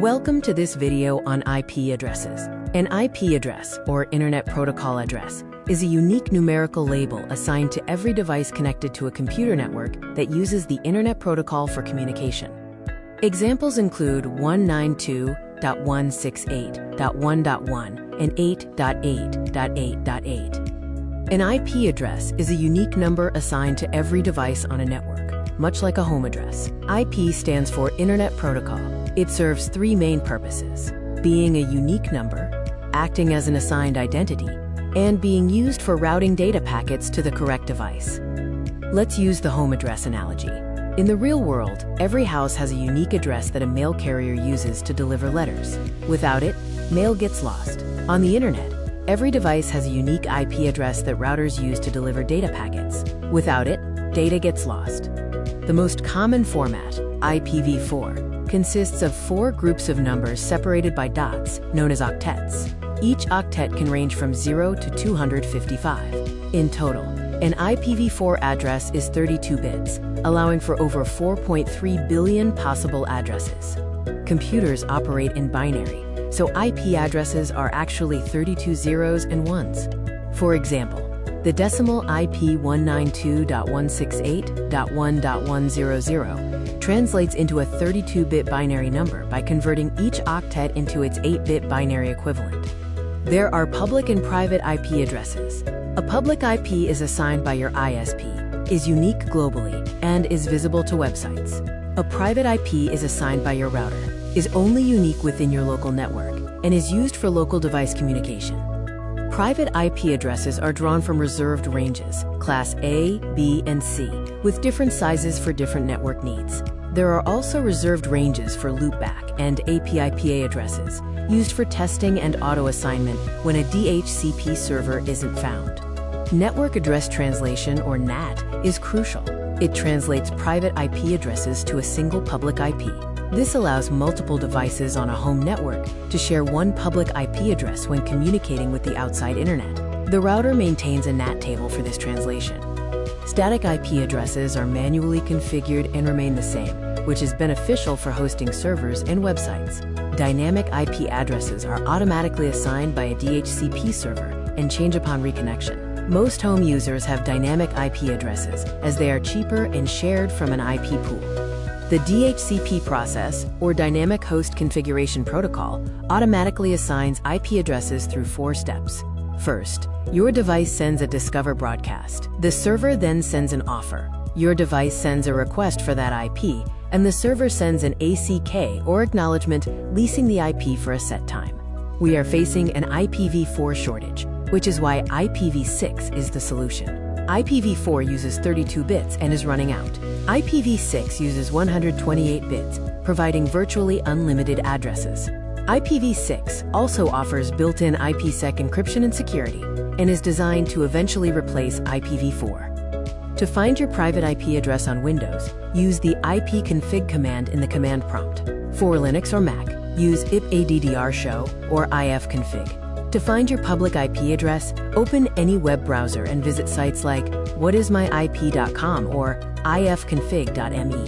Welcome to this video on IP addresses. An IP address, or Internet Protocol address, is a unique numerical label assigned to every device connected to a computer network that uses the Internet Protocol for communication. Examples include 192.168.1.1 and 8.8.8.8. An IP address is a unique number assigned to every device on a network, much like a home address. IP stands for Internet Protocol. It serves three main purposes: being a unique number, acting as an assigned identity, and being used for routing data packets to the correct device. Let's use the home address analogy. In the real world, every house has a unique address that a mail carrier uses to deliver letters. Without it, mail gets lost. On the internet, every device has a unique IP address that routers use to deliver data packets. Without it, data gets lost. The most common format, IPv4, consists of 4 groups of numbers separated by dots, known as octets. Each octet can range from 0 to 255. In total, an IPv4 address is 32 bits, allowing for over 4.3 billion possible addresses. Computers operate in binary, so IP addresses are actually 32 zeros and ones. For example, the decimal IP 192.168.1.100 translates into a 32-bit binary number by converting each octet into its 8-bit binary equivalent. There are public and private IP addresses. A public IP is assigned by your ISP, is unique globally, and is visible to websites. A private IP is assigned by your router, is only unique within your local network, and is used for local device communication. Private IP addresses are drawn from reserved ranges, class A, B, and C, with different sizes for different network needs. There are also reserved ranges for loopback and API-PA addresses, used for testing and auto-assignment when a DHCP server isn't found. Network address translation, or NAT, is crucial. It translates private IP addresses to a single public IP. This allows multiple devices on a home network to share one public IP address when communicating with the outside internet. The router maintains a NAT table for this translation. Static IP addresses are manually configured and remain the same, which is beneficial for hosting servers and websites. Dynamic IP addresses are automatically assigned by a DHCP server and change upon reconnection. Most home users have dynamic IP addresses, as they are cheaper and shared from an IP pool. The DHCP process, or Dynamic Host Configuration Protocol, automatically assigns IP addresses through 4 steps. First, your device sends a discover broadcast. The server then sends an offer. Your device sends a request for that IP, and the server sends an ACK, or acknowledgement, leasing the IP for a set time. We are facing an IPv4 shortage, which is why IPv6 is the solution. IPv4 uses 32 bits and is running out. IPv6 uses 128 bits, providing virtually unlimited addresses. IPv6 also offers built-in IPsec encryption and security, and is designed to eventually replace IPv4. To find your private IP address on Windows, use the ipconfig command in the command prompt. For Linux or Mac, use ipaddrshow or ifconfig. To find your public IP address, open any web browser and visit sites like whatismyip.com or ifconfig.me.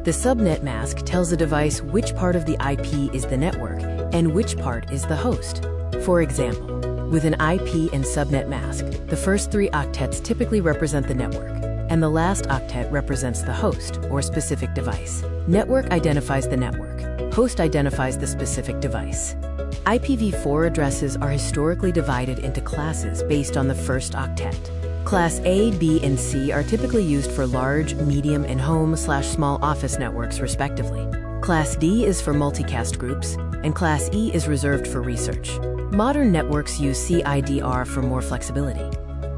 The subnet mask tells the device which part of the IP is the network and which part is the host. For example, with an IP and subnet mask, the first 3 octets typically represent the network, and the last octet represents the host or specific device. Network identifies the network. Host identifies the specific device. IPv4 addresses are historically divided into classes based on the first octet. Class A, B, and C are typically used for large, medium, and home/small office networks, respectively. Class D is for multicast groups, and Class E is reserved for research. Modern networks use CIDR for more flexibility.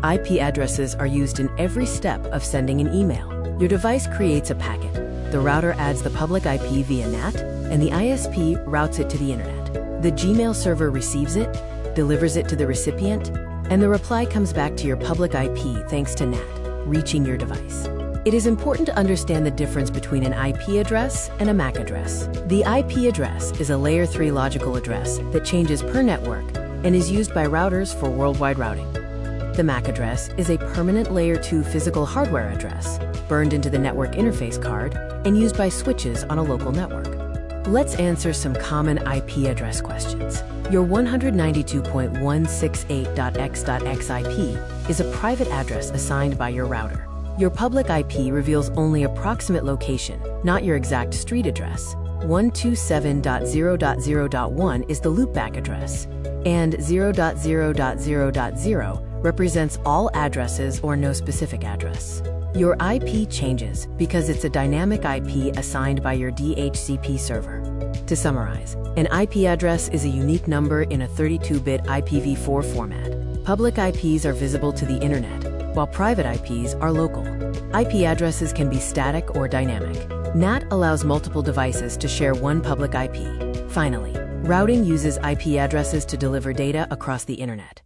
IP addresses are used in every step of sending an email. Your device creates a packet. The router adds the public IP via NAT, and the ISP routes it to the internet. The Gmail server receives it, delivers it to the recipient, and the reply comes back to your public IP thanks to NAT, reaching your device. It is important to understand the difference between an IP address and a MAC address. The IP address is a Layer 3 logical address that changes per network and is used by routers for worldwide routing. The MAC address is a permanent Layer 2 physical hardware address, burned into the network interface card and used by switches on a local network. Let's answer some common IP address questions. Your 192.168.x.x IP is a private address assigned by your router. Your public IP reveals only approximate location, not your exact street address. 127.0.0.1 is the loopback address, and 0.0.0.0 represents all addresses or no specific address. Your IP changes because it's a dynamic IP assigned by your DHCP server. To summarize, an IP address is a unique number in a 32-bit IPv4 format. Public IPs are visible to the internet, while private IPs are local. IP addresses can be static or dynamic. NAT allows multiple devices to share one public IP. Finally, routing uses IP addresses to deliver data across the internet.